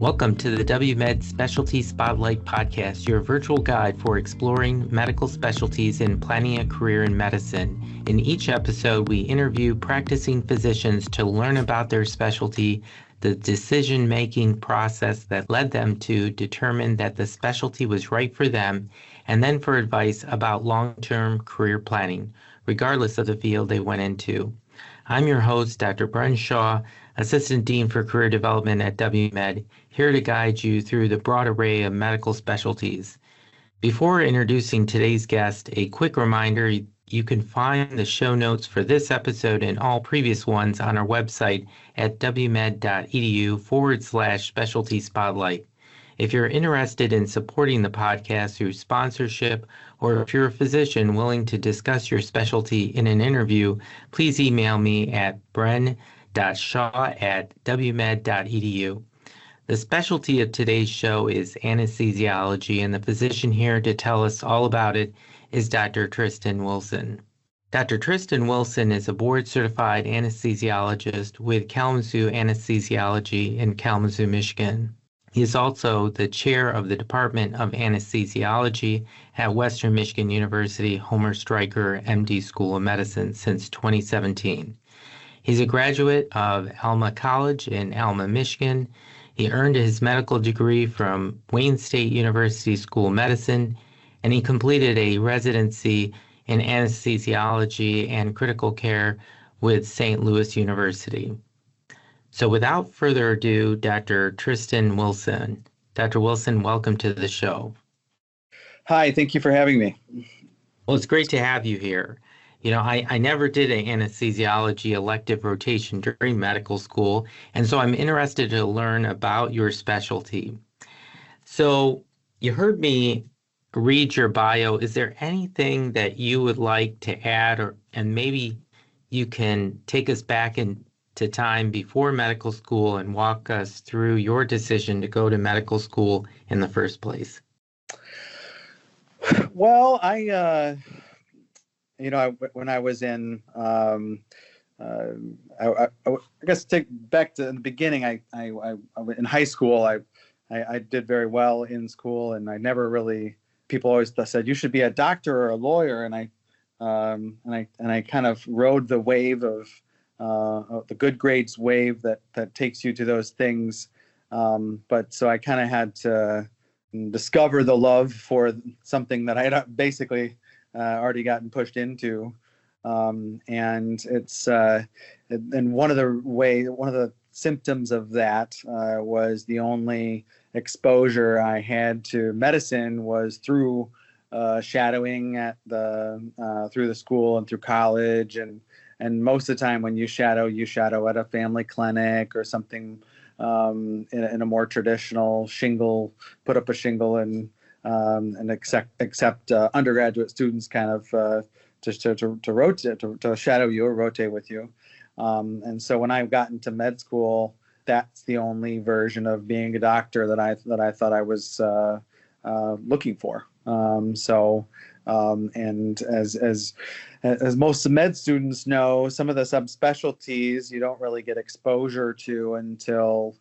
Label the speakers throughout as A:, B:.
A: Welcome to the WMed Specialty Spotlight Podcast, your virtual guide for exploring medical specialties and planning a career in medicine. In each episode, we interview practicing physicians to learn about their specialty, the decision-making process that led them to determine that the specialty was right for them, and then for advice about long-term career planning, regardless of the field they went into. I'm your host, Dr. Biren Shah, Assistant Dean for Career Development at WMed, here to guide you through the broad array of medical specialties. Before introducing today's guest, a quick reminder, you can find the show notes for this episode and all previous ones on our website at wmed.edu/specialty spotlight. If you're interested in supporting the podcast through sponsorship, or if you're a physician willing to discuss your specialty in an interview, please email me at bren.shaw@wmed.edu. The specialty of today's show is anesthesiology, and the physician here to tell us all about it is Dr. Tristan Wilson. Dr. Tristan Wilson is a board-certified anesthesiologist with Kalamazoo Anesthesiology in Kalamazoo, Michigan. He is also the chair of the Department of Anesthesiology at Western Michigan University Homer Stryker MD School of Medicine since 2017. He's a graduate of Alma College in Alma, Michigan. He earned his medical degree from Wayne State University School of Medicine, and he completed a residency in anesthesiology and critical care with St. Louis University. So without further ado, Dr. Tristan Wilson. Dr. Wilson, welcome to the show.
B: Hi, thank you for having me.
A: Well, it's great to have you here. You know, I never did an anesthesiology elective rotation during medical school, and so I'm interested to learn about your specialty. So you heard me read your bio. Is there anything that you would like to add, and maybe you can take us back to time before medical school and walk us through your decision to go to medical school in the first place?
B: Well, when I was in, I guess take back to the beginning. I in high school, I did very well in school, and I never really. People always said you should be a doctor or a lawyer, and I kind of rode the wave of the good grades wave that takes you to those things. But so I kind of had to discover the love for something that I had basically already gotten pushed into. And it's and one of the symptoms of that was the only exposure I had to medicine was through shadowing at through the school and through college, and most of the time when you shadow at a family clinic or something in a more traditional shingle, put up a shingle and accept undergraduate students kind of to shadow you or rotate with you. And so when I got into med school, that's the only version of being a doctor that I thought I was looking for. And as most med students know, some of the subspecialties you don't really get exposure to until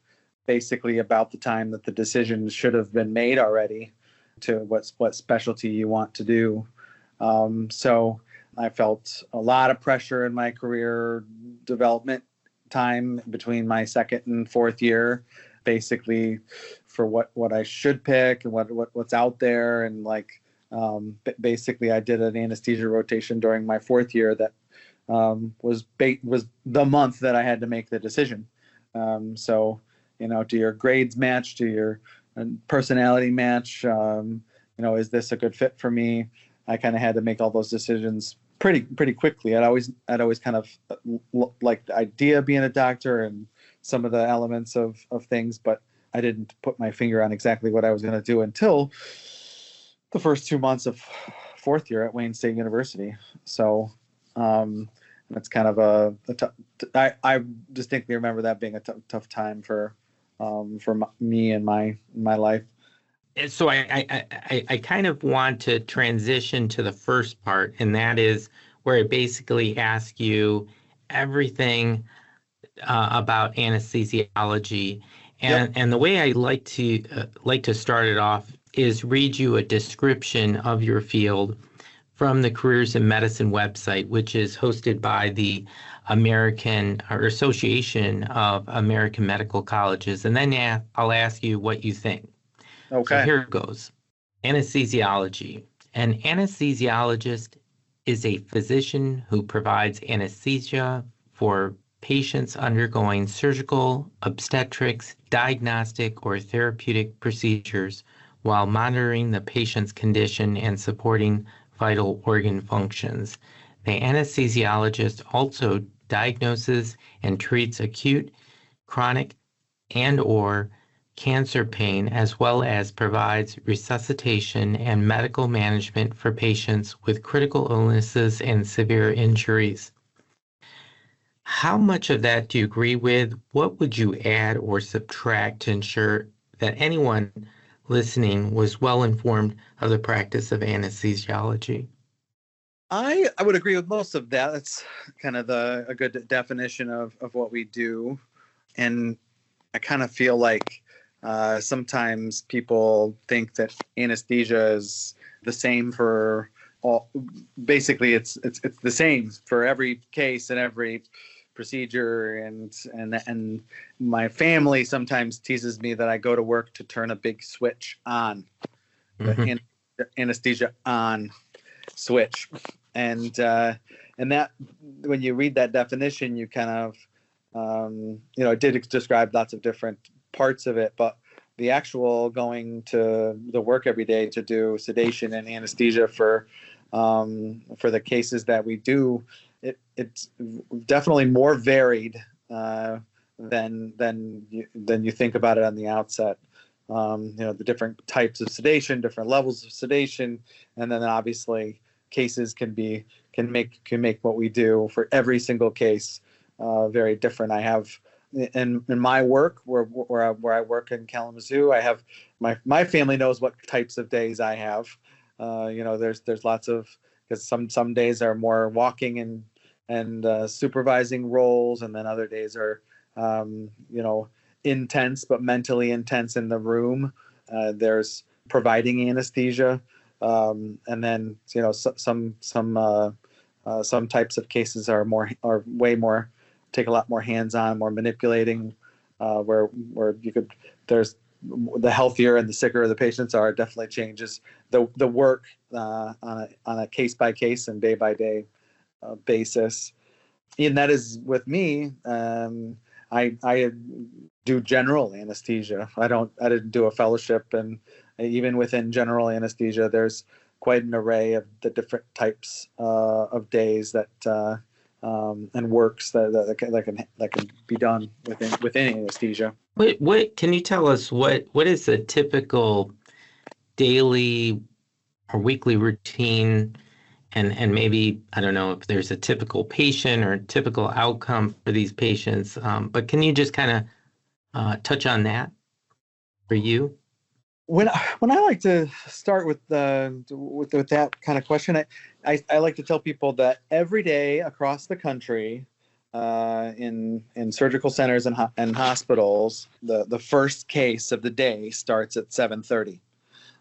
B: basically about the time that the decision should have been made already to what specialty you want to do. So I felt a lot of pressure in my career development time between my second and fourth year, basically for what I should pick and what's out there. And basically I did an anesthesia rotation during my fourth year that was the month that I had to make the decision. So, do your grades match, to your personality match, is this a good fit for me? I kind of had to make all those decisions pretty quickly. I'd always kind of liked the idea of being a doctor and some of the elements of things, but I didn't put my finger on exactly what I was going to do until the first 2 months of fourth year at Wayne State University. So that's kind of I distinctly remember that being a tough time for me and my life.
A: So I kind of want to transition to the first part, and that is where I basically ask you everything about anesthesiology And the way I like to start it off is read you a description of your field from the Careers in Medicine website, which is hosted by the Association of American Medical Colleges. And then I'll ask you what you think. So
B: Okay.
A: here it goes. Anesthesiology. An anesthesiologist is a physician who provides anesthesia for patients undergoing surgical, obstetrics, diagnostic, or therapeutic procedures while monitoring the patient's condition and supporting vital organ functions. The anesthesiologist also diagnoses and treats acute, chronic, and/or cancer pain, as well as provides resuscitation and medical management for patients with critical illnesses and severe injuries. How much of that do you agree with? What would you add or subtract to ensure that anyone listening was well informed of the practice of anesthesiology?
B: I would agree with most of that. That's kind of a good definition of what we do. And I kind of feel like sometimes people think that anesthesia is the same for all. Basically, it's the same for every case and every procedure. And my family sometimes teases me that I go to work to turn a big switch on, the anesthesia on switch. And that when you read that definition, you kind of it did describe lots of different parts of it, but the actual going to the work every day to do sedation and anesthesia for the cases that we do, it's definitely more varied than you think about it on the outset. The different types of sedation, different levels of sedation, and then obviously cases can make what we do for every single case very different. I have in my work where I work in Kalamazoo, I have my family knows what types of days I have. There's lots of, because some days are more walking and supervising roles, and then other days are intense but mentally intense in the room. There's providing anesthesia, and then some types of cases are way more, take a lot more hands-on, more manipulating, where there's the healthier and the sicker the patients are, it definitely changes the work on a case-by-case and day-by-day basis. And that is with me. I do general anesthesia. I didn't do a fellowship, and even within general anesthesia, there's quite an array of the different types of days that and works that can be done within anesthesia.
A: What can you tell us? What is a typical daily or weekly routine, and maybe, I don't know if there's a typical patient or a typical outcome for these patients, but can you just kind of touch on that for you?
B: When I like to start with that kind of question, I like to tell people that every day across the country, in surgical centers and hospitals, the first case of the day starts at 7:30.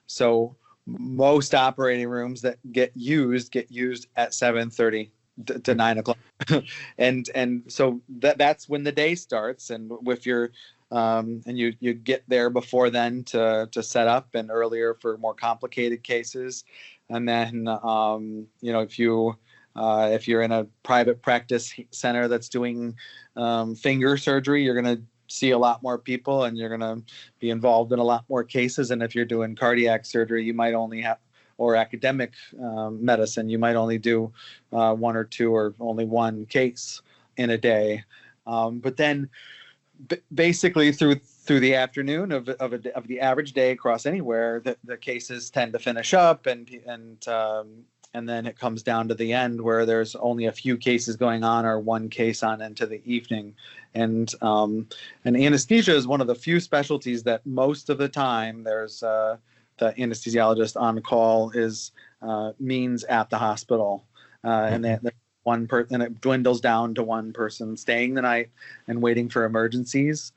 B: So most operating rooms that get used at 7:30 to 9 o'clock, and so that's when the day starts. And with your and you get there before then to set up, and earlier for more complicated cases. And then if you're in a private practice center that's doing finger surgery, you're going to see a lot more people, and you're going to be involved in a lot more cases. And if you're doing cardiac surgery, you might only have, or academic medicine, you might only do one or two or only one case in a day. But then basically through the afternoon of the average day across anywhere, the cases tend to finish up, and then it comes down to the end where there's only a few cases going on, or one case on into the evening. And anesthesia is one of the few specialties that most of the time there's the anesthesiologist on call means at the hospital, and that one person, and it dwindles down to one person staying the night and waiting for emergencies.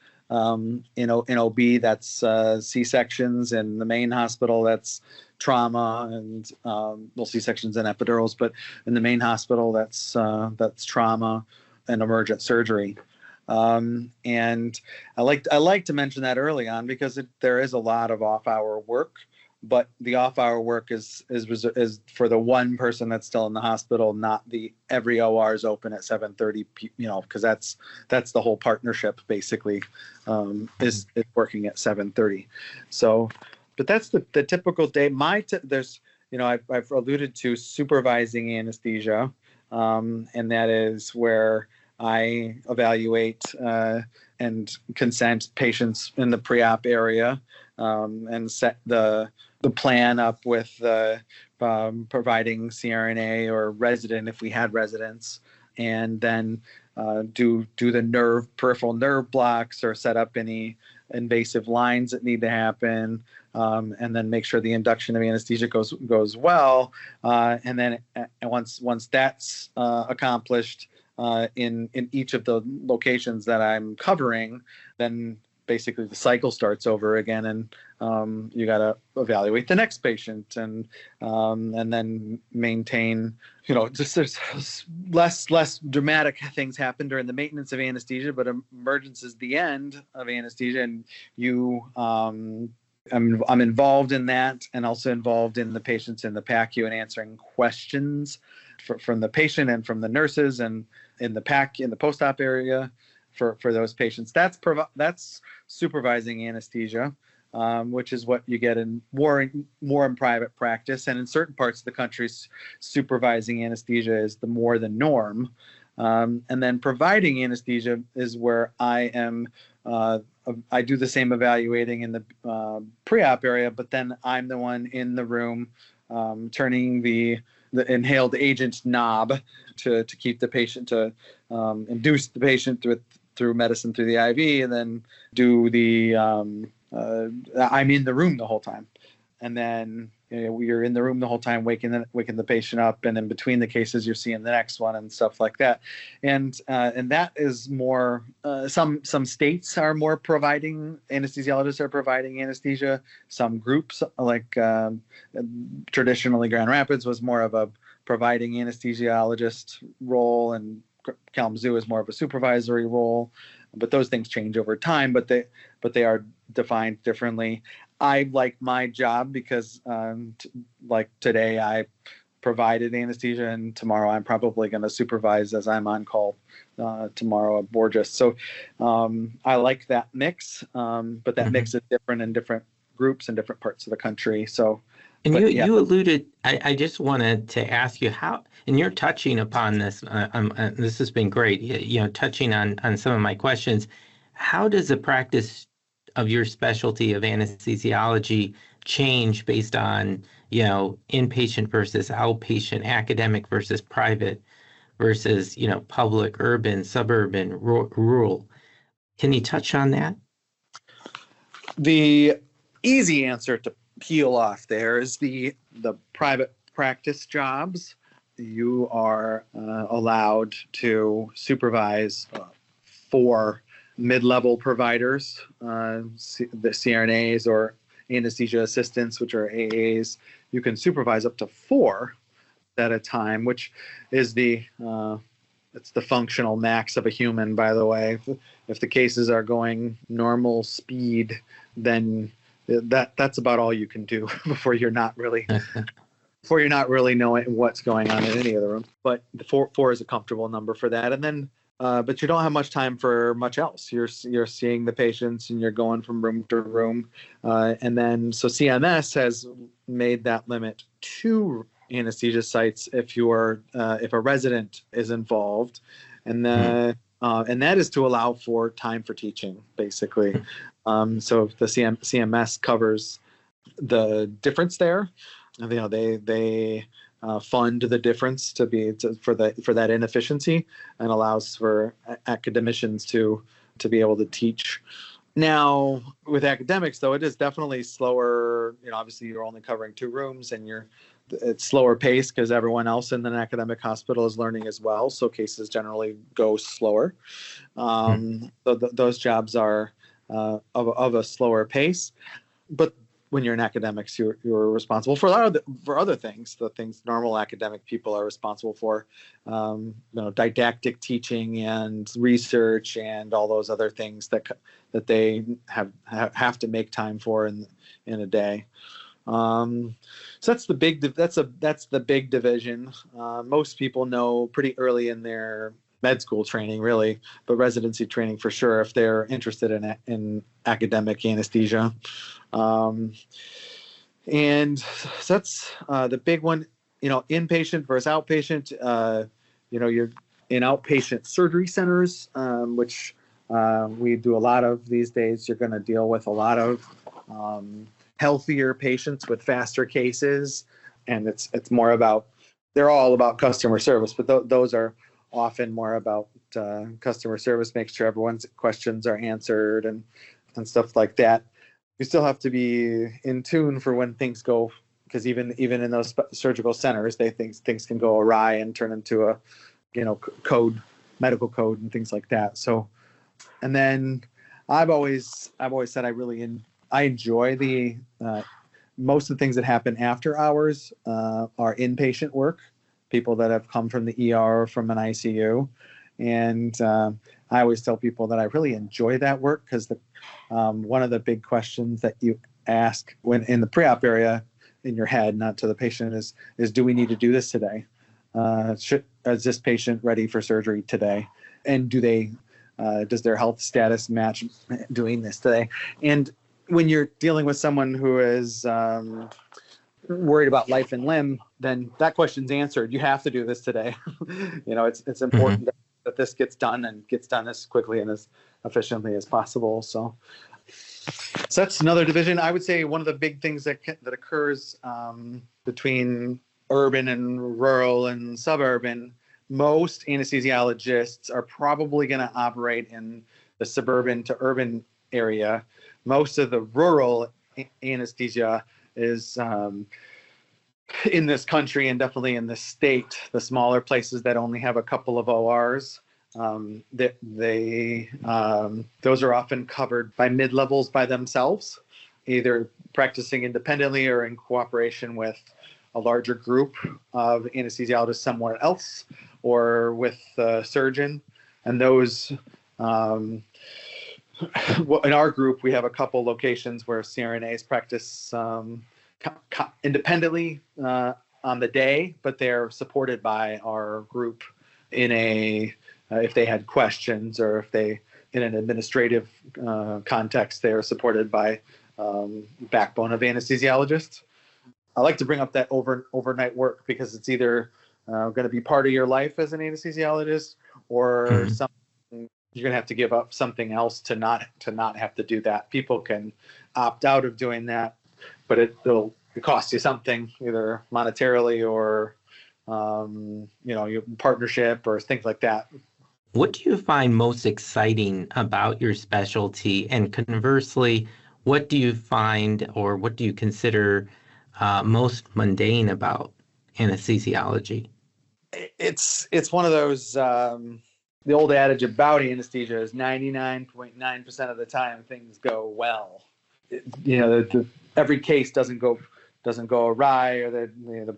B: In OB, that's C-sections. In the main hospital, that's trauma and C-sections and epidurals. But in the main hospital, that's trauma and emergent surgery. And I like to mention that early on because there is a lot of off-hour work. But the off-hour work is for the one person that's still in the hospital, not every OR is open at 7:30. Because that's the whole partnership basically is working at 7:30. So, but that's the typical day. There's I've alluded to supervising anesthesia, and that is where I evaluate and consent patients in the pre-op area and set the plan up with providing CRNA or resident if we had residents, and then do the peripheral nerve blocks or set up any invasive lines that need to happen, and then make sure the induction of anesthesia goes well, and then once that's accomplished in each of the locations that I'm covering, then basically the cycle starts over again, and you got to evaluate the next patient and then maintain, just there's less dramatic things happen during the maintenance of anesthesia, but emergence is the end of anesthesia, and I'm involved in that, and also involved in the patients in the PACU and answering questions from the patient and from the nurses, and in the post-op area for those patients. That's supervising anesthesia, which is what you get more in private practice, and in certain parts of the country, supervising anesthesia is the more the norm. And then providing anesthesia is where I am. I do the same evaluating in the pre-op area, but then I'm the one in the room turning the inhaled agent knob to keep the patient, to induce the patient through medicine through the IV, and then do the I'm in the room the whole time, and then you're in the room the whole time, waking the patient up, and in between the cases you're seeing the next one and stuff like that, and that is more. Some states are more providing, anesthesiologists are providing anesthesia. Some groups, like traditionally Grand Rapids was more of a providing anesthesiologist role, and Kalamazoo is more of a supervisory role. But those things change over time, but they are defined differently. I like my job because like today I provided anesthesia, and tomorrow I'm probably going to supervise as I'm on call tomorrow at Borges. So I like that mix, but that mix is different in different groups and different parts of the country. So.
A: And you alluded, I just wanted to ask you how, and you're touching upon this, this has been great, touching on some of my questions. How does the practice of your specialty of anesthesiology change based on, inpatient versus outpatient, academic versus private versus, public, urban, suburban, rural? Can you touch on that?
B: The easy answer to peel off there is the private practice jobs. You are allowed to supervise 4 mid-level providers, the CRNAs or anesthesia assistants, which are AAs. You can supervise up to 4 at a time, which is it's the functional max of a human, by the way. If the cases are going normal speed, then that's about all you can do before you're not really knowing what's going on in any of the rooms. But the 4 is a comfortable number for that. And then, but you don't have much time for much else. You're seeing the patients and you're going from room to room. And then, so CMS has made that limit 2 anesthesia sites if a resident is involved, and that is to allow for time for teaching, basically. So the CMS covers the difference there. They fund the difference for that inefficiency, and allows for academicians to be able to teach. Now, with academics, though, it is definitely slower. Obviously, you're only covering 2 rooms, and it's slower pace because everyone else in an academic hospital is learning as well. So cases generally go slower. So those jobs are of a slower pace. But when you're in academics, you're responsible for other things, the things normal academic people are responsible for, didactic teaching and research and all those other things that they have to make time for in a day. So that's the big division. Most people know pretty early in their med school training, really, but residency training for sure if they're interested in academic anesthesia. And so that's the big one. Inpatient versus outpatient. You're in outpatient surgery centers, which we do a lot of these days. You're going to deal with a lot of healthier patients with faster cases, and it's more about, they're all about customer service, but those are often more about customer service, make sure everyone's questions are answered and stuff like that. You still have to be in tune for when things go, because even in those surgical centers, things can go awry and turn into a medical code and things like that. So, and then I've always said I enjoy the most of the things that happen after hours are inpatient work, people that have come from the ER, from an ICU. And I always tell people that I really enjoy that work because one of the big questions that you ask when in the pre-op area in your head, not to the patient, is do we need to do this today? Is this patient ready for surgery today? And does their health status match doing this today? And when you're dealing with someone who is worried about life and limb, then that question's answered. You have to do this today. It's important that this gets done and gets done as quickly and as efficiently as possible. So that's another division. I would say one of the big things that occurs between urban and rural and suburban, most anesthesiologists are probably going to operate in the suburban to urban area. Most of the rural anesthesia is in this country and definitely in this state, the smaller places that only have a couple of ORs, those are often covered by mid-levels by themselves, either practicing independently or in cooperation with a larger group of anesthesiologists somewhere else or with a surgeon. And those, in our group, we have a couple locations where CRNAs practice independently on the day, but they're supported by our group if they had questions or if they, in an administrative context, they are supported by backbone of anesthesiologists. I like to bring up that overnight work because it's either going to be part of your life as an anesthesiologist or something you're going to have to give up something else to not have to do that. People can opt out of doing that, but it'll cost you something, either monetarily or your partnership or things like that.
A: What do you find most exciting about your specialty? And conversely, what do you find or what do you consider most mundane about anesthesiology?
B: It's one of those, the old adage about anesthesia is 99.9% of the time things go well. Every case doesn't go awry, or the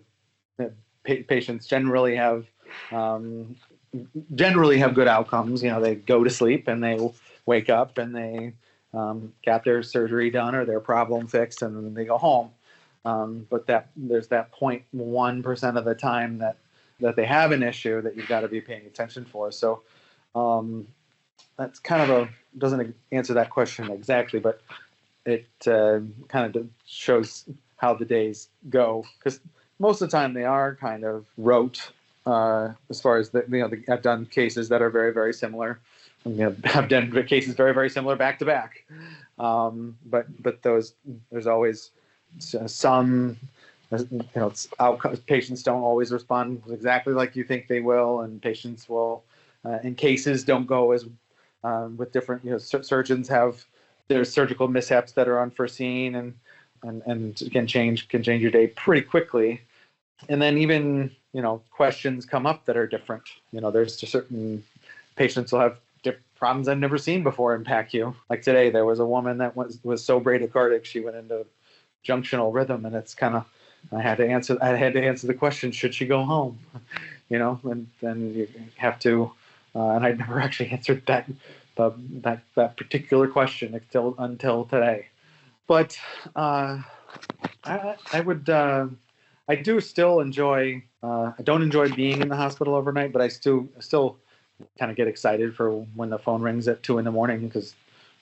B: patients generally have good outcomes. They go to sleep and they wake up and they got their surgery done or their problem fixed, and then they go home. But there's that 0.1% of the time that they have an issue that you've got to be paying attention for. So that's kind of doesn't answer that question exactly, but it kind of shows how the days go, because most of the time they are kind of rote as far as I've done cases that are very, very similar. I've done cases very, very similar back to back. But there's always some, outcomes. Patients don't always respond exactly like you think they will, and patients will, in cases, don't go as with different. Surgeons have their surgical mishaps that are unforeseen and can change your day pretty quickly. And then even questions come up that are different. There's just certain patients will have problems I've never seen before in PACU. Like today, there was a woman that was so bradycardic, she went into junctional rhythm, and it's kind of, I had to answer the question, should she go home? And then you have to, and I never actually answered that particular question until today. But I do still enjoy. I don't enjoy being in the hospital overnight, but I still kind of get excited for when the phone rings at 2 a.m, because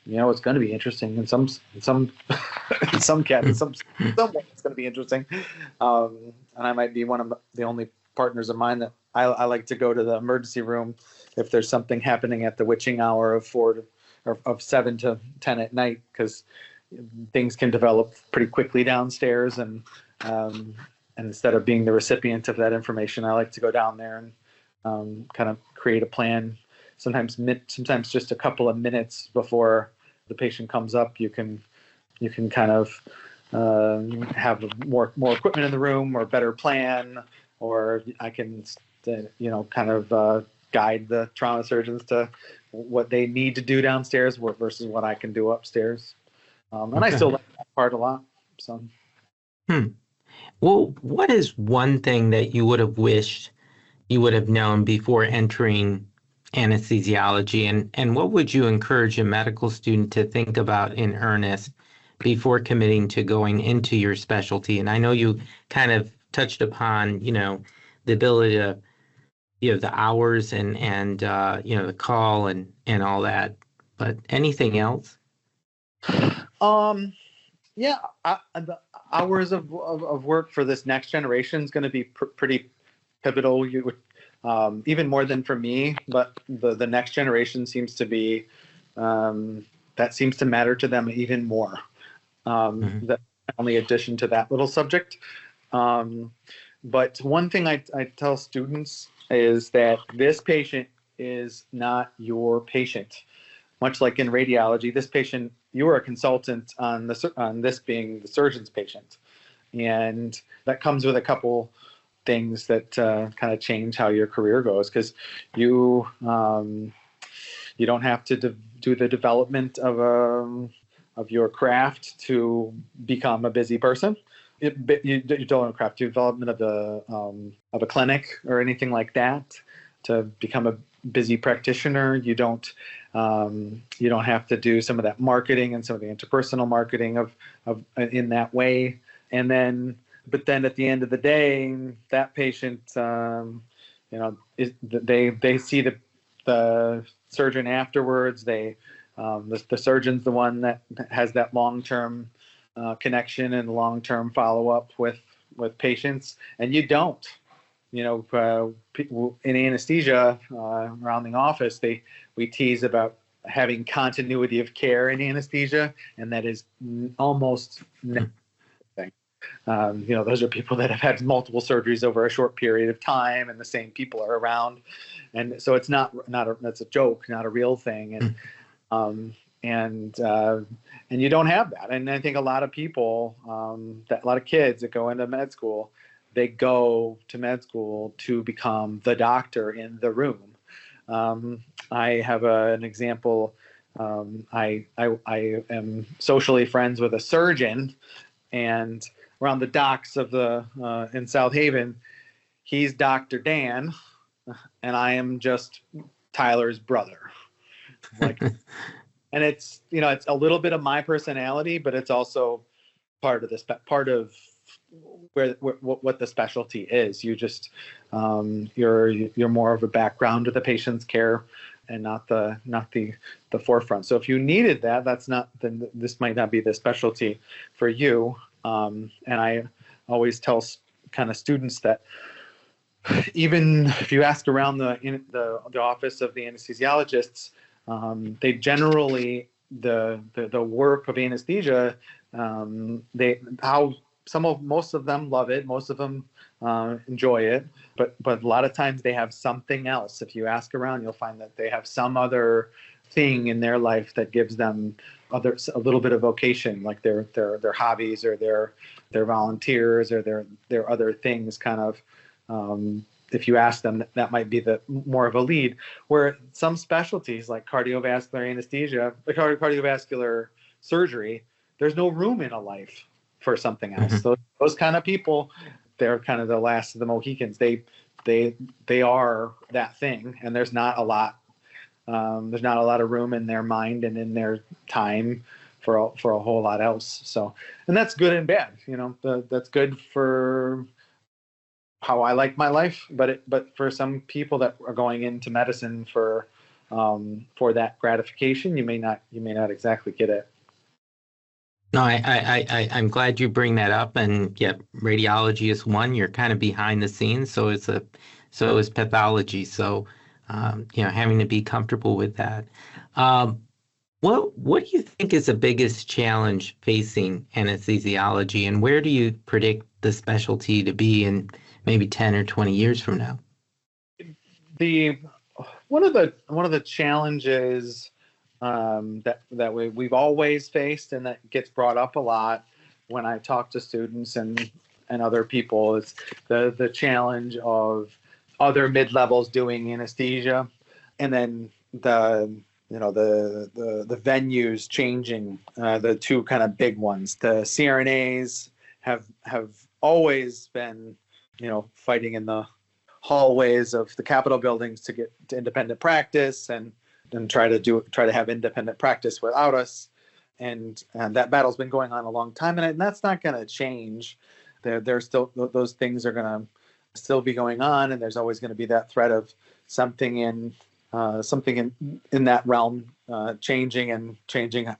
B: it's going to be interesting in some some it's going to be interesting. And I might be one of the only partners of mine that I like to go to the emergency room if there's something happening at the witching hour of 7 to 10 at night, because things can develop pretty quickly downstairs, and instead of being the recipient of that information, I like to go down there and kind of create a plan. Sometimes just a couple of minutes before the patient comes up, you can kind of have more equipment in the room, or better plan, or I can kind of guide the trauma surgeons to what they need to do downstairs versus what I can do upstairs. And okay. I still like that part a lot. So.
A: Well, what is one thing that you would have wished you would have known before entering anesthesiology, and what would you encourage a medical student to think about in earnest before committing to going into your specialty? And I know you kind of touched upon, the ability to, the hours and the call and all that, but anything else?
B: Yeah, the hours of work for this next generation is going to be pretty pivotal. You would, even more than for me, but the next generation seems to be, that seems to matter to them even more. That only addition to that little subject. But one thing I tell students is that this patient is not your patient. Much like in radiology, this patient, you are a consultant on this being the surgeon's patient. And that comes with a couple things that kind of change how your career goes, because you don't have to do the development of your craft to become a busy person. You don't have craft development of a clinic or anything like that to become a busy practitioner. You don't have to do some of that marketing and some of the interpersonal marketing of in that way. But then at the end of the day, that patient, they see the surgeon afterwards. The surgeon's the one that has that long-term connection and long-term follow-up with patients, and you don't. People in anesthesia around the office, we tease about having continuity of care in anesthesia, and that is almost nothing. Those are people that have had multiple surgeries over a short period of time, and the same people are around, and so it's that's a joke, not a real thing, and you don't have that. And I think a lot of people, a lot of kids that go into med school, they go to med school to become the doctor in the room. I have an example. I am socially friends with a surgeon, and around the docks of in South Haven, he's Dr. Dan, and I am just Tyler's brother. And it's it's a little bit of my personality, but it's also part of what the specialty is. You just you're more of a background to the patient's care and not the forefront. So if you needed that, then this might not be the specialty for you. And I always tell kind of students that even if you ask around the office of the anesthesiologists, they generally the work of anesthesia, most of them love it, most of them enjoy it, but a lot of times they have something else. If you ask around, you'll find that they have some other thing in their life that gives them a little bit of vocation, like their hobbies or their volunteers or their other things kind of if you ask them, that might be the more of a lead. Where some specialties like cardiovascular anesthesia, like cardiovascular surgery, there's no room in a life for something else.
A: Mm-hmm.
B: Those kind of people, they're kind of the last of the Mohicans. They are that thing, and there's not a lot. There's not a lot of room in their mind and in their time for a whole lot else. So, and that's good and bad. That's good for how I like my life, but for some people that are going into medicine for that gratification, you may not exactly get it.
A: No, I'm glad you bring that up. And yeah, radiology is one. You're kind of behind the scenes, so is pathology. So having to be comfortable with that. What do you think is the biggest challenge facing anesthesiology, and where do you predict the specialty to be in maybe 10 or 20 years from now?
B: One of the challenges that we've always faced, and that gets brought up a lot when I talk to students and other people, is the challenge of other mid-levels doing anesthesia, and then the venues changing. The two kind of big ones, the CRNAs have always been fighting in the hallways of the Capitol buildings to get to independent practice and try to have independent practice without us, and that battle's been going on a long time, and that's not going to change. There's still, those things are going to still be going on, and there's always going to be that threat of something in that realm changing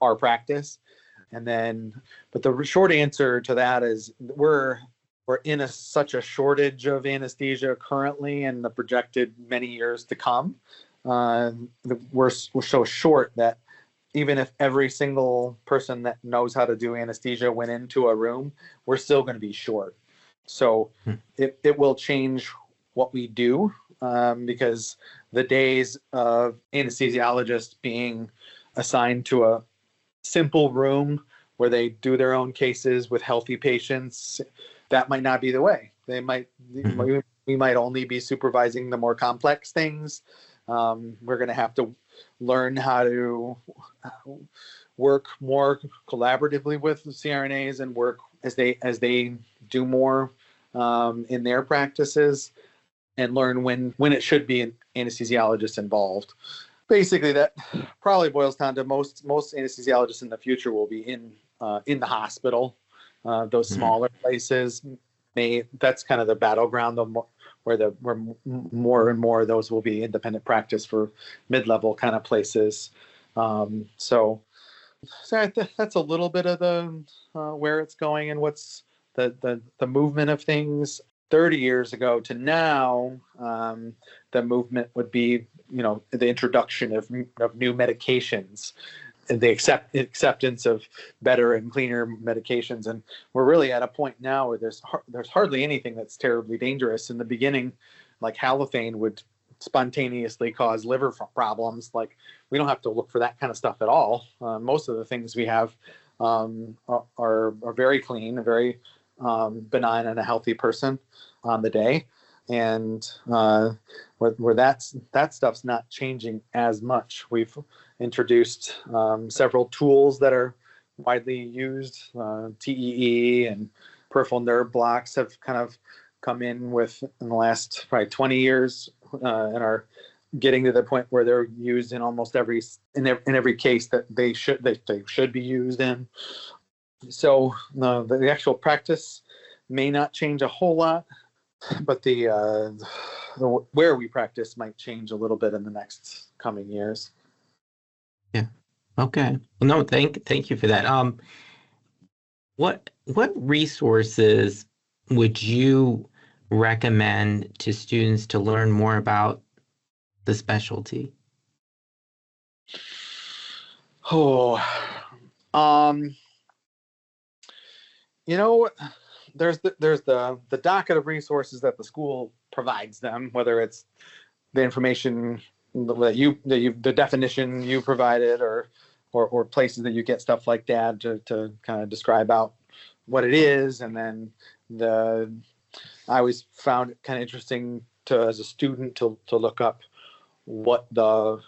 B: our practice. And then, but the short answer to that is we're in such a shortage of anesthesia currently, and the projected many years to come. We're so short that even if every single person that knows how to do anesthesia went into a room, we're still going to be short. So it will change what we do, because the days of anesthesiologists being assigned to a simple room where they do their own cases with healthy patients, that might not be the way. We might only be supervising the more complex things. We're going to have to learn how to work more collaboratively with the CRNAs and work as they do more in their practices, and learn when it should be an anesthesiologist involved. Basically, that probably boils down to most anesthesiologists in the future will be in the hospital. Those smaller places that's kind of the battleground, where more and more of those will be independent practice for mid-level kind of places. So that's a little bit of the where it's going and what's the movement of things. 30 years ago to now, the movement would be, the introduction of new medications, and the acceptance of better and cleaner medications. And we're really at a point now where there's hardly anything that's terribly dangerous. In the beginning, like halothane would spontaneously cause liver problems. Like, we don't have to look for that kind of stuff at all. Most of the things we have are very clean, very benign in a healthy person on the day. And where that stuff's not changing as much. We've introduced several tools that are widely used. TEE and peripheral nerve blocks have kind of come in the last probably 20 years, and are getting to the point where they're used in almost every case that they should be used in. So the actual practice may not change a whole lot, but the where we practice might change a little bit in the next coming years.
A: Yeah. Okay. Well, no, thank you for that. What resources would you recommend to students to learn more about the specialty?
B: There's the docket of resources that the school provides them, whether it's the information that the definition you provided, or places that you get stuff like that to kind of describe out what it is, and then I always found it kind of interesting as a student to look up what the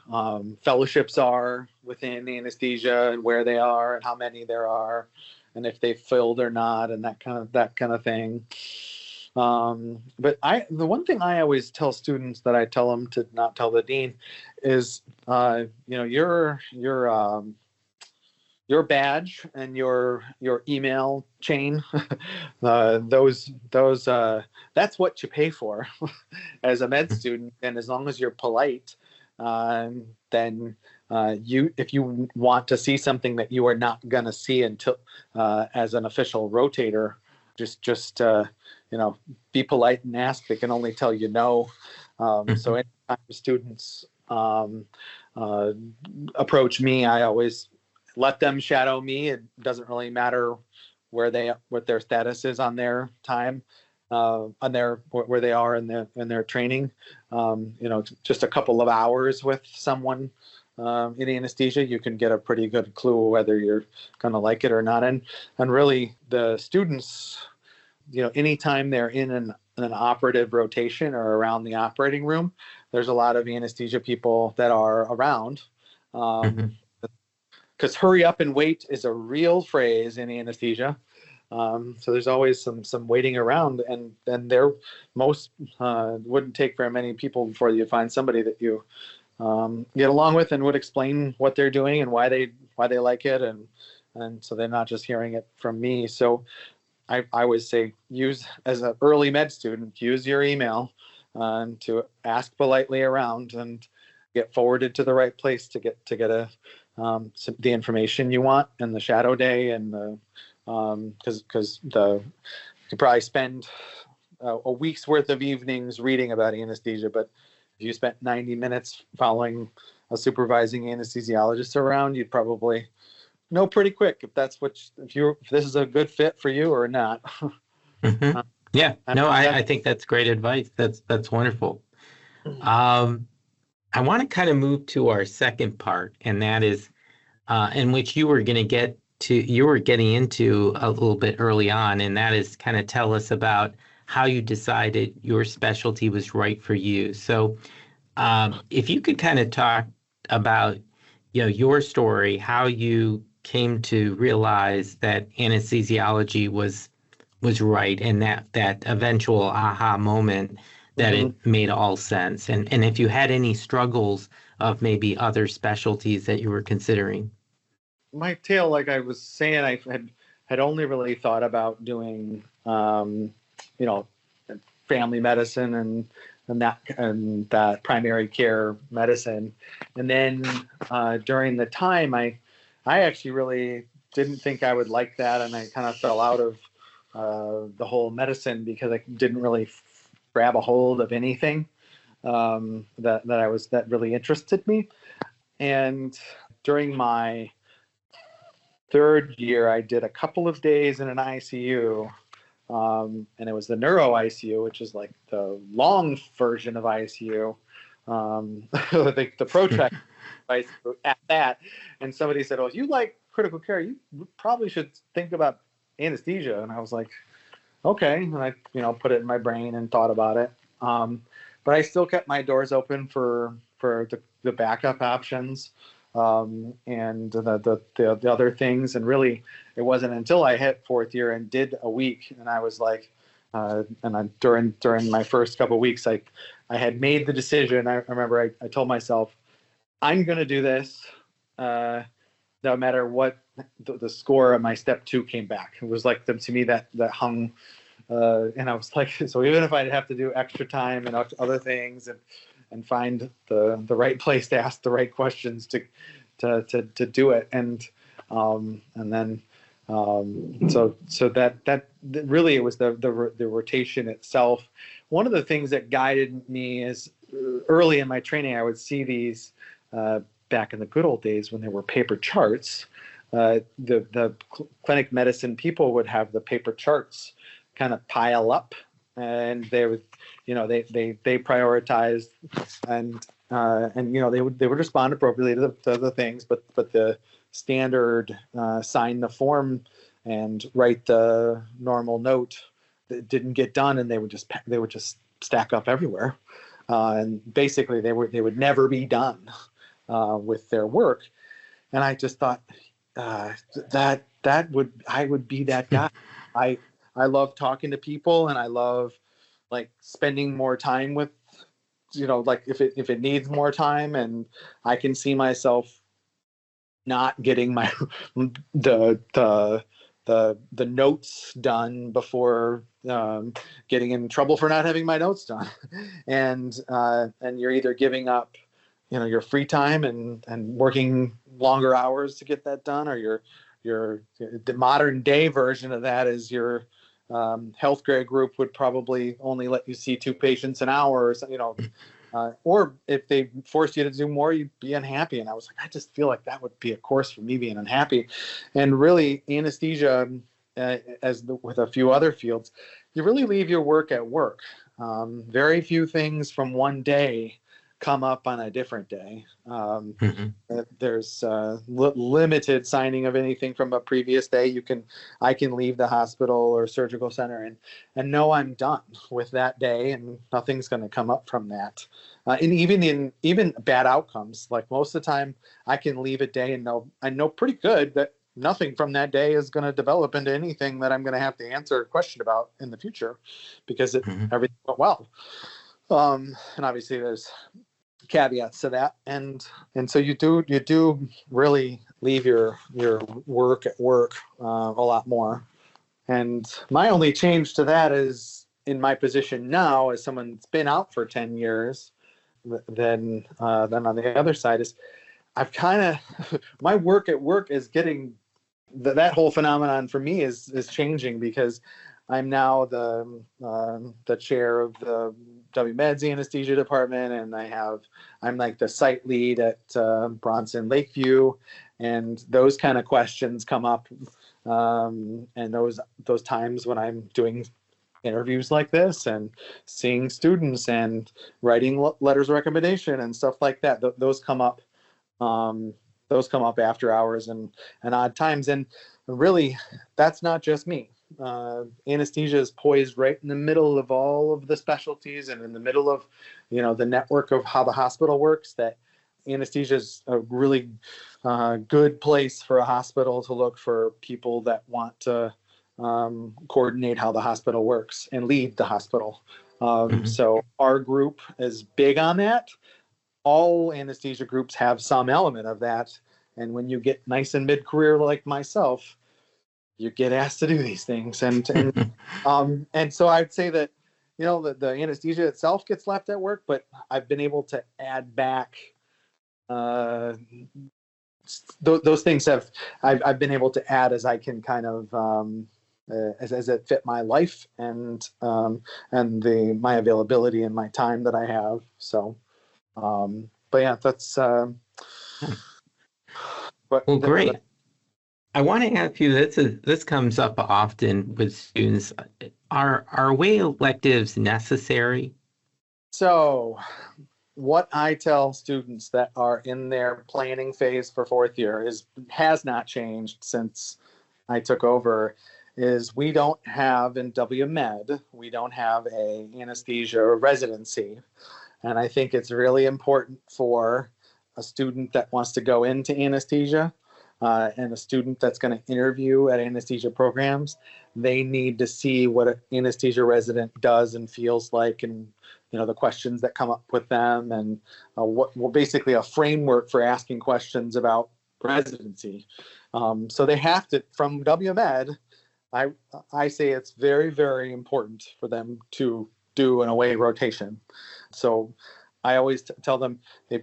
B: fellowships are within anesthesia and where they are and how many there are and if they filled or not and that kind of thing. But the one thing I always tell students that I tell them to not tell the dean is, your badge and your email chain, those that's what you pay for as a med student. And as long as you're polite, then if you want to see something that you are not going to see until as an official rotator, just be polite and ask. They can only tell you no. So anytime students approach me, I always let them shadow me. It doesn't really matter what their status is on their time, where they are in their training. Just a couple of hours with someone in anesthesia, you can get a pretty good clue whether you're going to like it or not. And really, the students, anytime they're in an operative rotation or around the operating room, there's a lot of anesthesia people that are around. Because hurry up and wait is a real phrase in anesthesia. So there's always some waiting around, and there most wouldn't take very many people before you find somebody that you get along with and would explain what they're doing and why they like it, and so they're not just hearing it from me. So I always say, as an early med student, use your email to ask politely around and get forwarded to the right place to get the information you want in the shadow day, and because you probably spend a week's worth of evenings reading about anesthesia, but if you spent 90 minutes following a supervising anesthesiologist around, you'd probably know pretty quick if this is a good fit for you or not.
A: Yeah, no, I think that's great advice. That's wonderful. I want to kind of move to our second part, and that is in which you were getting into a little bit early on, and that is kind of tell us about how you decided your specialty was right for you. So if you could kind of talk about your story, how you came to realize that anesthesiology was right, and that eventual aha moment that it made all sense, and if you had any struggles of maybe other specialties that you were considering.
B: My tale, like I was saying, I had only really thought about doing family medicine and that primary care medicine, and then during the time I actually really didn't think I would like that, and I kind of fell out of the whole medicine because I didn't really grab a hold of anything that really interested me. And during my third year, I did a couple of days in an ICU, and it was the neuro ICU, which is like the long version of ICU, the protract ICU at that. And somebody said, "Oh, if you like critical care, you probably should think about anesthesia." And I was like, okay. And I, put it in my brain and thought about it. But I still kept my doors open for the backup options, and the other things. And really, it wasn't until I hit fourth year and did a week, and I was like, during my first couple of weeks, I had made the decision. I remember I told myself, I'm going to do this, no matter what the score of my step 2 came back. It was like to me that hung, and I was like, so even if I'd have to do extra time and other things and find the right place to ask the right questions to do it, and then so that really, it was the rotation itself. One of the things that guided me is early in my training, I would see these back in the good old days when there were paper charts. The clinic medicine people would have the paper charts kind of pile up, and they would, they prioritized, and they would respond appropriately to the things, but the standard sign the form and write the normal note that didn't get done, and they would just stack up everywhere, and basically they would never be done with their work. And I just thought I would be that guy. I love talking to people, and I love like spending more time with, like if it needs more time, and I can see myself not getting my the notes done before getting in trouble for not having my notes done, and you're either giving up your free time and working longer hours to get that done, or the modern day version of that is your healthcare group would probably only let you see 2 patients an hour, or something, or if they forced you to do more, you'd be unhappy. And I was like, I just feel like that would be a course for me being unhappy. And really, anesthesia, with a few other fields, you really leave your work at work. Very few things from one day come up on a different day. There's limited signing of anything from a previous day. I can leave the hospital or surgical center and know I'm done with that day, and nothing's going to come up from that. And even bad outcomes, like most of the time, I can leave a day and I know pretty good that nothing from that day is going to develop into anything that I'm going to have to answer a question about in the future, because everything went well. And obviously there's caveats to that, and so you do really leave your work at work a lot more. And my only change to that is in my position now as someone that's been out for 10 years, then on the other side is I've kind of my work at work is getting that whole phenomenon for me is changing, because I'm now the chair of the WMed's anesthesia department, and I'm like the site lead at Bronson Lakeview, and those kind of questions come up, and those times when I'm doing interviews like this and seeing students and writing letters of recommendation and stuff like that. Those come up. Those come up after hours and odd times, and really, that's not just me. Anesthesia is poised right in the middle of all of the specialties and in the middle of, the network of how the hospital works. That anesthesia is a really good place for a hospital to look for people that want to coordinate how the hospital works and lead the hospital. So our group is big on that. All anesthesia groups have some element of that. And when you get nice and mid-career like myself, you get asked to do these things. And so I'd say that, the anesthesia itself gets left at work, but I've been able to add back those things I've been able to add as I can kind of as it fit my life and my availability and my time that I have. So, but yeah, that's.
A: Well, great. I want to ask you, this comes up often with students. Are away electives necessary?
B: So, what I tell students that are in their planning phase for 4th year has not changed since I took over. Is we don't have in WMed, we don't have a anesthesia residency, and I think it's really important for a student that wants to go into anesthesia and a student that's going to interview at anesthesia programs. They need to see what an anesthesia resident does and feels like, and the questions that come up with them, and basically a framework for asking questions about residency. So they have to, from WMed, I say it's very, very important for them to do an away rotation. So I always tell them they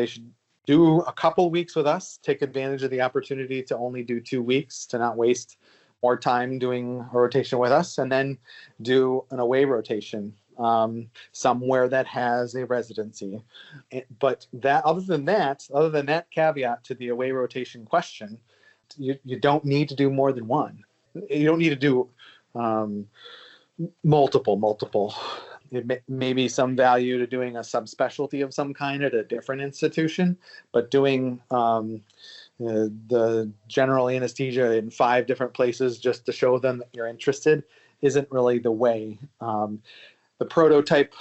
B: should do a couple weeks with us, take advantage of the opportunity to only do 2 weeks, to not waste more time doing a rotation with us, and then do an away rotation somewhere that has a residency. But other than that caveat to the away rotation question, you don't need to do more than one. You don't need to do multiple. It may be some value to doing a subspecialty of some kind at a different institution, but doing the general anesthesia in 5 different places just to show them that you're interested isn't really the way. The prototype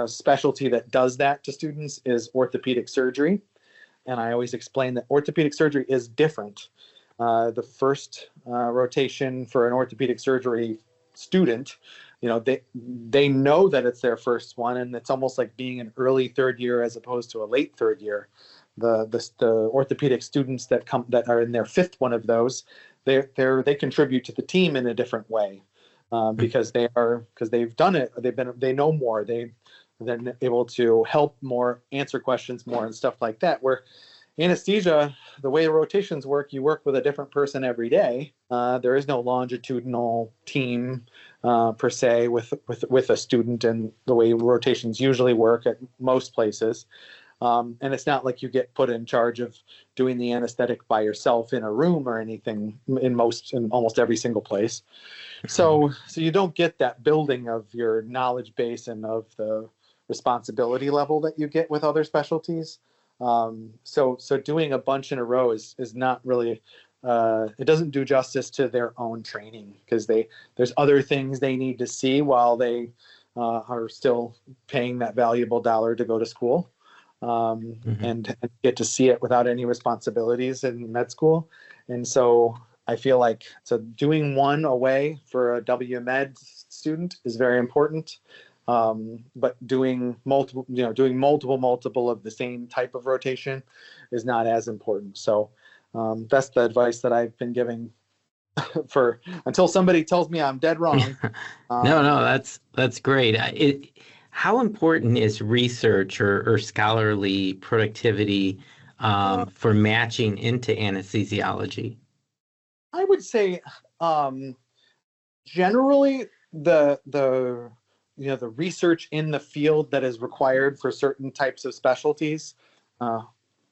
B: specialty that does that to students is orthopedic surgery. And I always explain that orthopedic surgery is different. The first rotation for an orthopedic surgery student, they know that it's their first one, and it's almost like being an early third year as opposed to a late third year. The orthopedic students that are in their fifth one of those, they contribute to the team in a different way because they've done it. They know more. They're able to help more, answer questions more, and stuff like that. Where anesthesia, the way rotations work, you work with a different person every day. There is no longitudinal team per se with a student, and the way rotations usually work at most places. And it's not like you get put in charge of doing the anesthetic by yourself in a room or anything in almost every single place. So you don't get that building of your knowledge base and of the responsibility level that you get with other specialties. So doing a bunch in a row is not really, it doesn't do justice to their own training, because there's other things they need to see while they are still paying that valuable dollar to go to school, and get to see it without any responsibilities in med school. And so I feel like doing one away for a WMed student is very important. But doing multiple of the same type of rotation is not as important. So that's the advice that I've been giving until somebody tells me I'm dead wrong.
A: No, that's great. How important is research or scholarly productivity for matching into anesthesiology?
B: I would say generally the research in the field that is required for certain types of specialties. I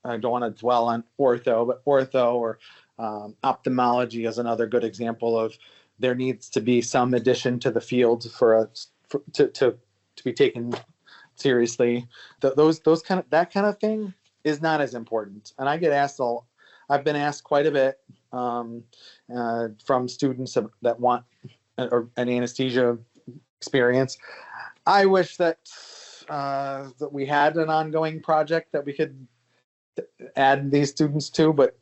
B: don't want to dwell on ortho, but ortho or ophthalmology is another good example of there needs to be some addition to the field to be taken seriously. That kind of thing is not as important. And I get asked I've been asked quite a bit from students that want an anesthesia experience. I wish that we had an ongoing project that we could add these students to, but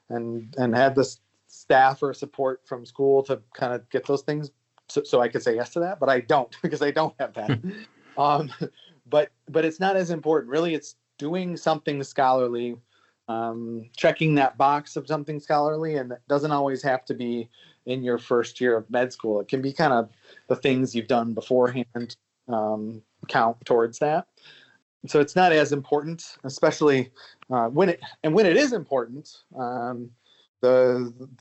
B: and had the staff or support from school to kind of get those things, so I could say yes to that. But I don't, because I don't have that. But it's not as important. Really, it's doing something scholarly, checking that box of something scholarly, and it doesn't always have to be in your first year of med school. It can be kind of the things you've done beforehand count towards that. So it's not as important, especially when it is important to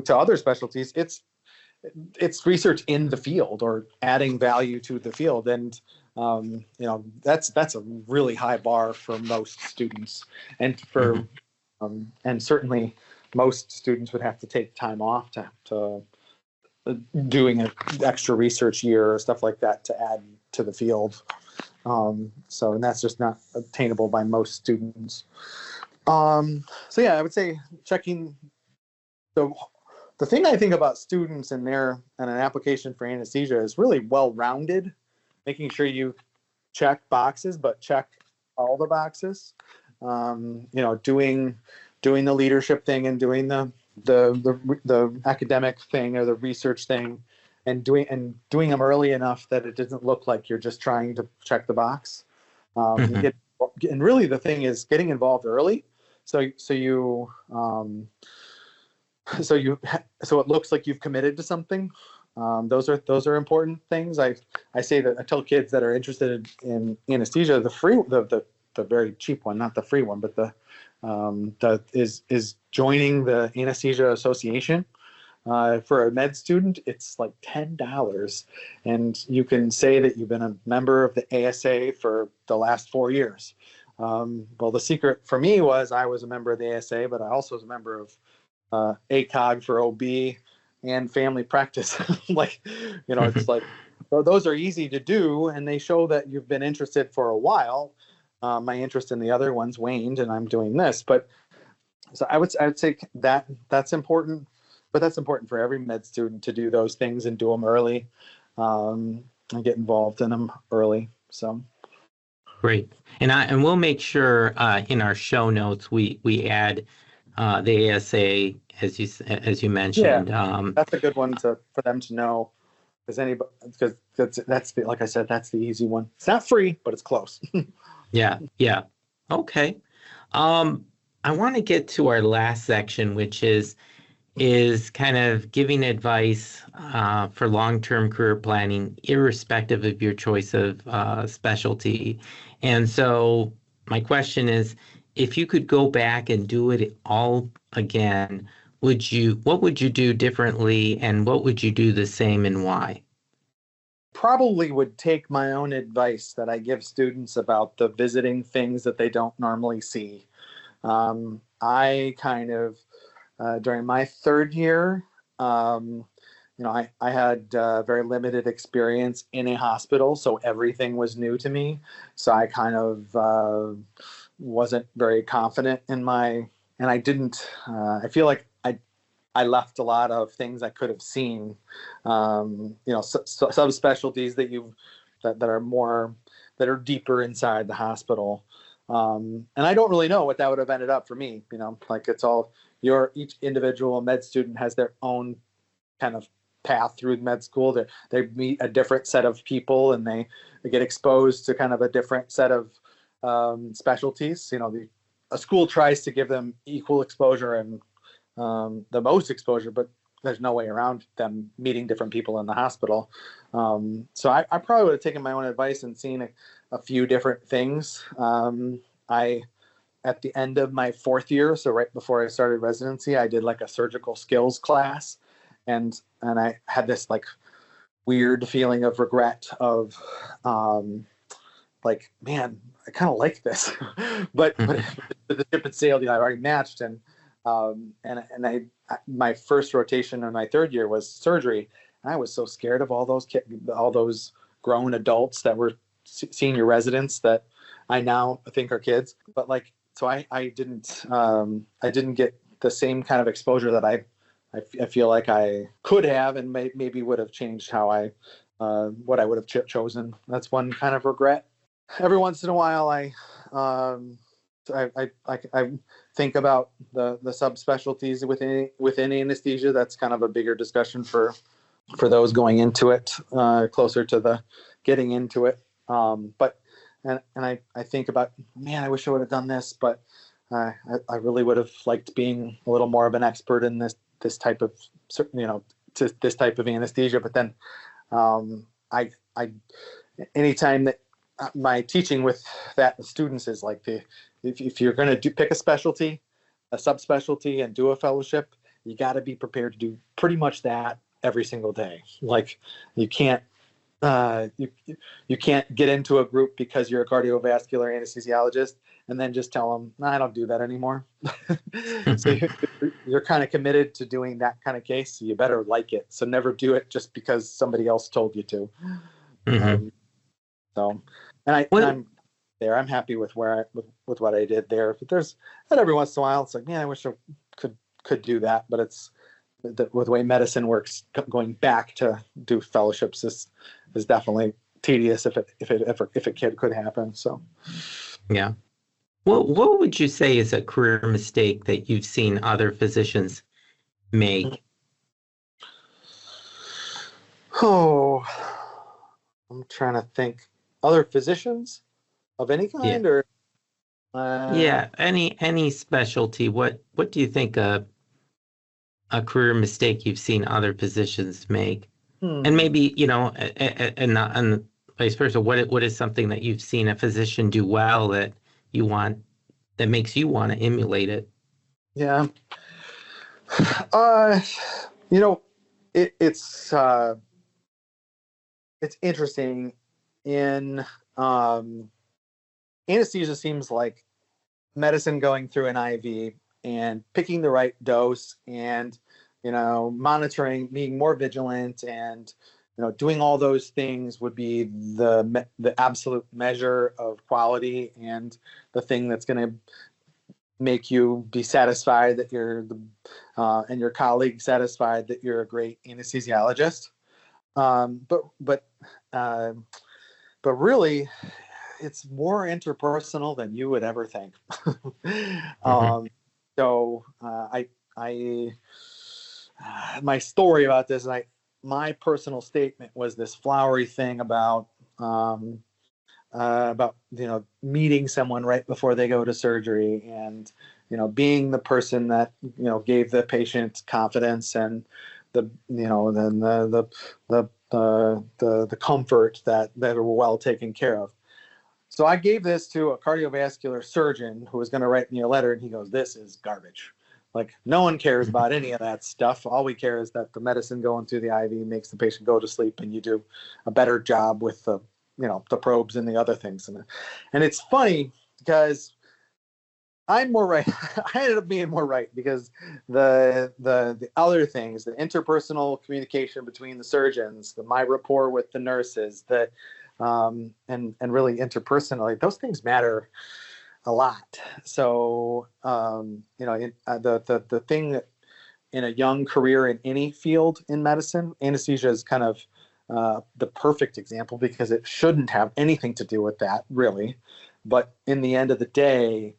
B: other specialties. It's research in the field or adding value to the field, and that's a really high bar for most students, and for and certainly most students would have to take time off to doing an extra research year or stuff like that to add to the field. And that's just not attainable by most students. So yeah, I would say checking. The thing I think about students and an application for anesthesia is really well-rounded, making sure you check boxes, but check all the boxes. Doing the leadership thing and doing the academic thing or the research thing, and doing them early enough that it doesn't look like you're just trying to check the box. And really the thing is getting involved early, so it looks like you've committed to something. Those are important things. I tell kids that are interested in anesthesia, the very cheap one, not the free one, but that is joining the Anesthesia Association. For a med student, it's like $10, and you can say that you've been a member of the ASA for the last 4 years. Well, the secret for me was I was a member of the ASA, but I also was a member of ACOG for OB and family practice. It's like, so those are easy to do, and they show that you've been interested for a while. My interest in the other ones waned, and I'm doing this. But so I would say that's important. but that's important for every med student to do those things and do them early, and get involved in them early. So
A: Great. And we'll make sure in our show notes we add the ASA as you mentioned.
B: that's a good one for them to know, because that's the, like I said, that's the easy one. It's not free, but it's close.
A: Yeah. Okay. I want to get to our last section, which is kind of giving advice for long-term career planning, irrespective of your choice of specialty. And so my question is, if you could go back and do it all again, what would you do differently, and what would you do the same, and why?
B: Probably would take my own advice that I give students about the visiting things that they don't normally see. I kind of, during my third year, I had very limited experience in a hospital, so everything was new to me. So I kind of wasn't very confident in and I didn't, I feel like I left a lot of things I could have seen, subspecialties that are deeper inside the hospital. And I don't really know what that would have ended up for me. Like it's all each individual med student has their own kind of path through med school. They meet a different set of people, and they get exposed to kind of a different set of specialties. A school tries to give them equal exposure and the most exposure, but there's no way around them meeting different people in the hospital. So I probably would have taken my own advice and seen a few different things. At the end of my fourth year, so right before I started residency, I did like a surgical skills class, and I had this like weird feeling of regret of like, man, I kind of like this, but the ship had sailed. I already matched, and my first rotation in my third year was surgery, and I was so scared of all those grown adults that were senior residents that I now think are kids. But like, so I didn't get the same kind of exposure that I feel like I could have, and maybe would have changed how what I would have chosen. That's one kind of regret. Every once in a while, I think about the subspecialties within anesthesia. That's kind of a bigger discussion for those going into it, closer to the getting into it. But I think about, man, I wish I would have done this, but I really would have liked being a little more of an expert in this type of this type of anesthesia. But then I anytime that my teaching with that students is like, if you're going to pick a specialty, a subspecialty, and do a fellowship, you got to be prepared to do pretty much that every single day. Like you can't you can't get into a group because you're a cardiovascular anesthesiologist and then just tell them, I don't do that anymore. So you're kind of committed to doing that kind of case. So you better like it. So never do it just because somebody else told you to.
A: Mm-hmm.
B: I'm there. I'm happy with with what I did there. But every once in a while, it's like, man, I wish I could do that. But it's with the way medicine works, going back to do fellowships is definitely tedious if it could happen. So,
A: yeah. Well, what would you say is a career mistake that you've seen other physicians make?
B: Oh, I'm trying to think. Other physicians of any kind, or
A: any specialty. What do you think a career mistake you've seen other physicians make? And maybe, and vice versa, what is something that you've seen a physician do well that makes you want to emulate it?
B: Yeah. It's interesting. In anesthesia seems like medicine going through an IV and picking the right dose and, monitoring, being more vigilant and, doing all those things would be the absolute measure of quality and the thing that's going to make you be satisfied that you're and your colleagues satisfied that you're a great anesthesiologist. But really, it's more interpersonal than you would ever think.
A: Mm-hmm.
B: So my story about this, my personal statement was this flowery thing about meeting someone right before they go to surgery, and being the person that gave the patient confidence and then the comfort that are well taken care of. So I gave this to a cardiovascular surgeon who was going to write me a letter, and he goes, "This is garbage. Like, no one cares about any of that stuff. All we care is that the medicine going through the IV makes the patient go to sleep, and you do a better job with the probes and the other things." And it's funny because I'm more right. I ended up being more right because the other things, the interpersonal communication between the surgeons, my rapport with the nurses, and really interpersonally, those things matter a lot. So the thing that in a young career in any field in medicine, anesthesia is kind of the perfect example because it shouldn't have anything to do with that, really. But in the end of the day,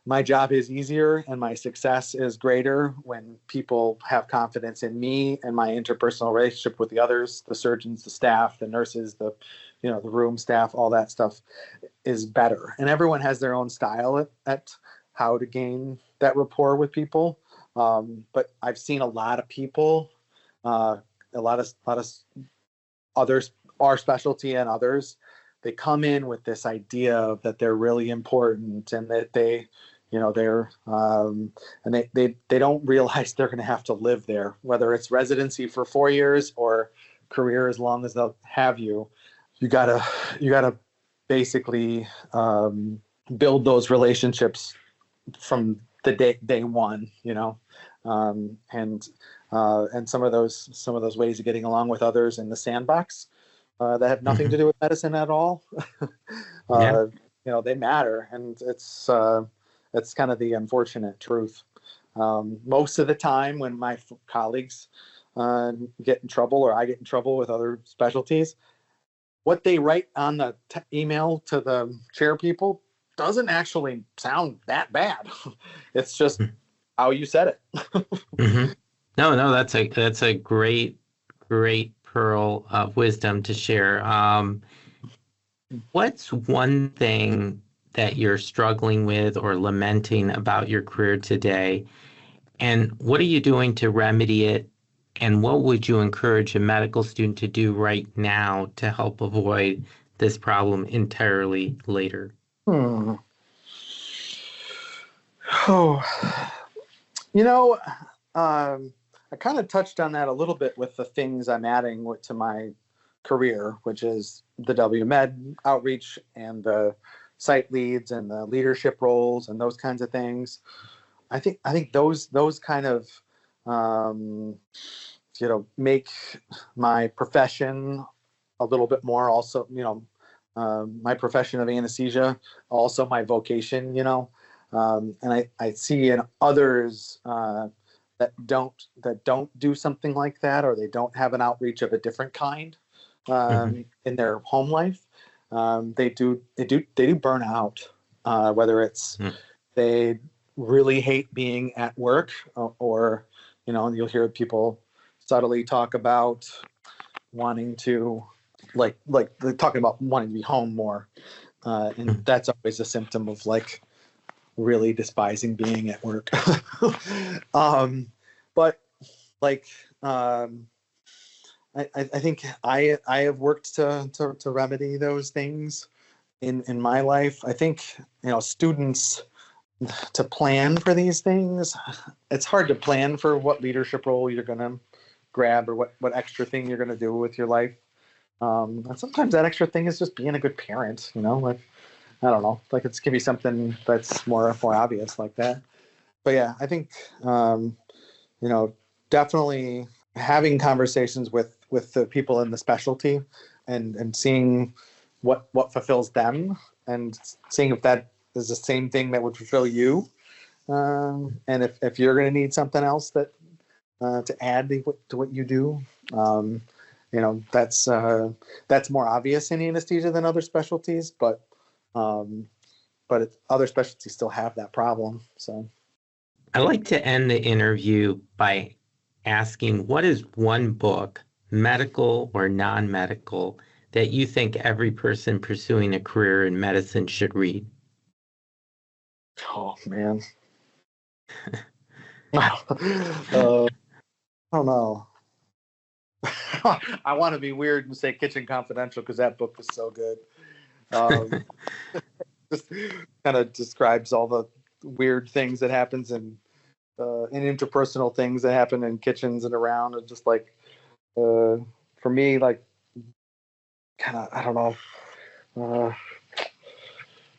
B: my job is easier and my success is greater when people have confidence in me and my interpersonal relationship with the others, the surgeons, the staff, the nurses, the room staff, all that stuff is better. And everyone has their own style at how to gain that rapport with people. But I've seen a lot of people, a lot of others, our specialty and others, they come in with this idea of that they're really important and that they're and they don't realize they're going to have to live there, whether it's residency for 4 years or career as long as they'll have you. You gotta basically build those relationships from the day one, and some of those ways of getting along with others in the sandbox that have nothing to do with medicine at all.
A: Yeah.
B: They matter, and it's kind of the unfortunate truth. Most of the time, when my colleagues get in trouble or I get in trouble with other specialties, what they write on the email to the chair people doesn't actually sound that bad. It's just how you said it.
A: Mm-hmm. No, that's a great pearl of wisdom to share. What's one thing that you're struggling with or lamenting about your career today, and what are you doing to remedy it? And what would you encourage a medical student to do right now to help avoid this problem entirely later?
B: Oh, I kind of touched on that a little bit with the things I'm adding to my career, which is the WMed outreach and the site leads and the leadership roles and those kinds of things. I think those kind of make my profession a little bit more also, my profession of anesthesia, also my vocation, and I see in others that don't do something like that, or they don't have an outreach of a different kind in their home life. They do burn out, whether it's they really hate being at work, or you'll hear people subtly talk about wanting to like they're talking about wanting to be home more, and that's always a symptom of really despising being at work. But I think I have worked to remedy those things in my life. I think students, to plan for these things, it's hard to plan for what leadership role you're going to grab or what extra thing you're going to do with your life. And sometimes that extra thing is just being a good parent, I don't know, it can be something that's more obvious like that. But yeah, I think, definitely having conversations with the people in the specialty and seeing what fulfills them and seeing if that is the same thing that would fulfill you, And if you're going to need something else that to add to what you do, that's more obvious in anesthesia than other specialties, but other specialties still have that problem. So
A: I like to end the interview by asking, what is one book, medical or non-medical, that you think every person pursuing a career in medicine should read?
B: Oh, man. I don't know. I want to be weird and say Kitchen Confidential because that book was so good. Just kind of describes all the weird things that happens and interpersonal things that happen in kitchens and around, and just like for me, like kind of, I don't know.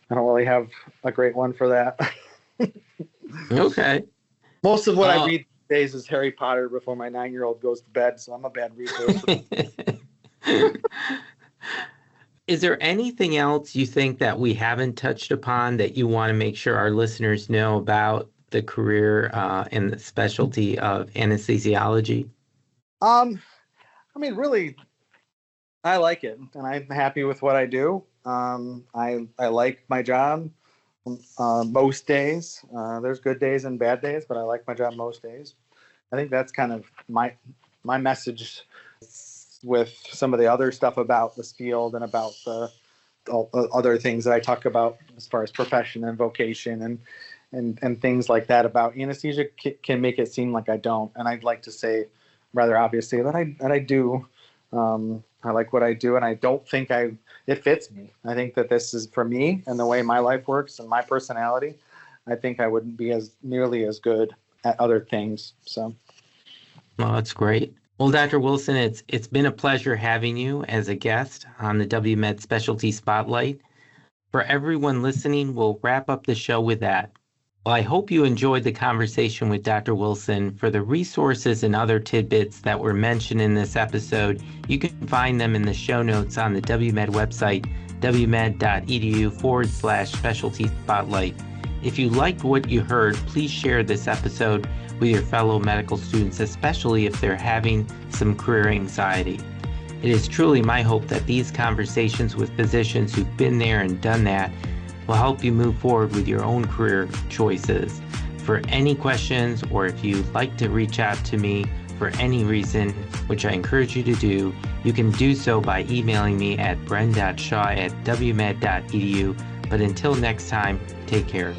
B: I don't really have a great one for that.
A: Okay.
B: Most of what I read these days is Harry Potter before my 9-year-old goes to bed, so I'm a bad reader.
A: Is there anything else you think that we haven't touched upon that you want to make sure our listeners know about the career and the specialty of anesthesiology?
B: Really, I like it, and I'm happy with what I do. I like my job most days. There's good days and bad days, but I like my job most days. I think that's kind of my message with some of the other stuff about this field and about all the other things that I talk about as far as profession and vocation and things like that about anesthesia can make it seem like I don't. And I'd like to say rather obviously that I do. I like what I do, and I don't think it fits me. I think that this is for me and the way my life works and my personality. I think I wouldn't be nearly as good at other things. So,
A: well, that's great. Well, Dr. Wilson, it's been a pleasure having you as a guest on the WMed Specialty Spotlight. For everyone listening, we'll wrap up the show with that. Well, I hope you enjoyed the conversation with Dr. Wilson. For the resources and other tidbits that were mentioned in this episode, you can find them in the show notes on the WMed website, wmed.edu/specialty spotlight. If you liked what you heard, please share this episode with your fellow medical students, especially if they're having some career anxiety. It is truly my hope that these conversations with physicians who've been there and done that will help you move forward with your own career choices. For any questions, or if you'd like to reach out to me for any reason, which I encourage you to do, you can do so by emailing me at bren.shaw@wmed.edu. But until next time, take care.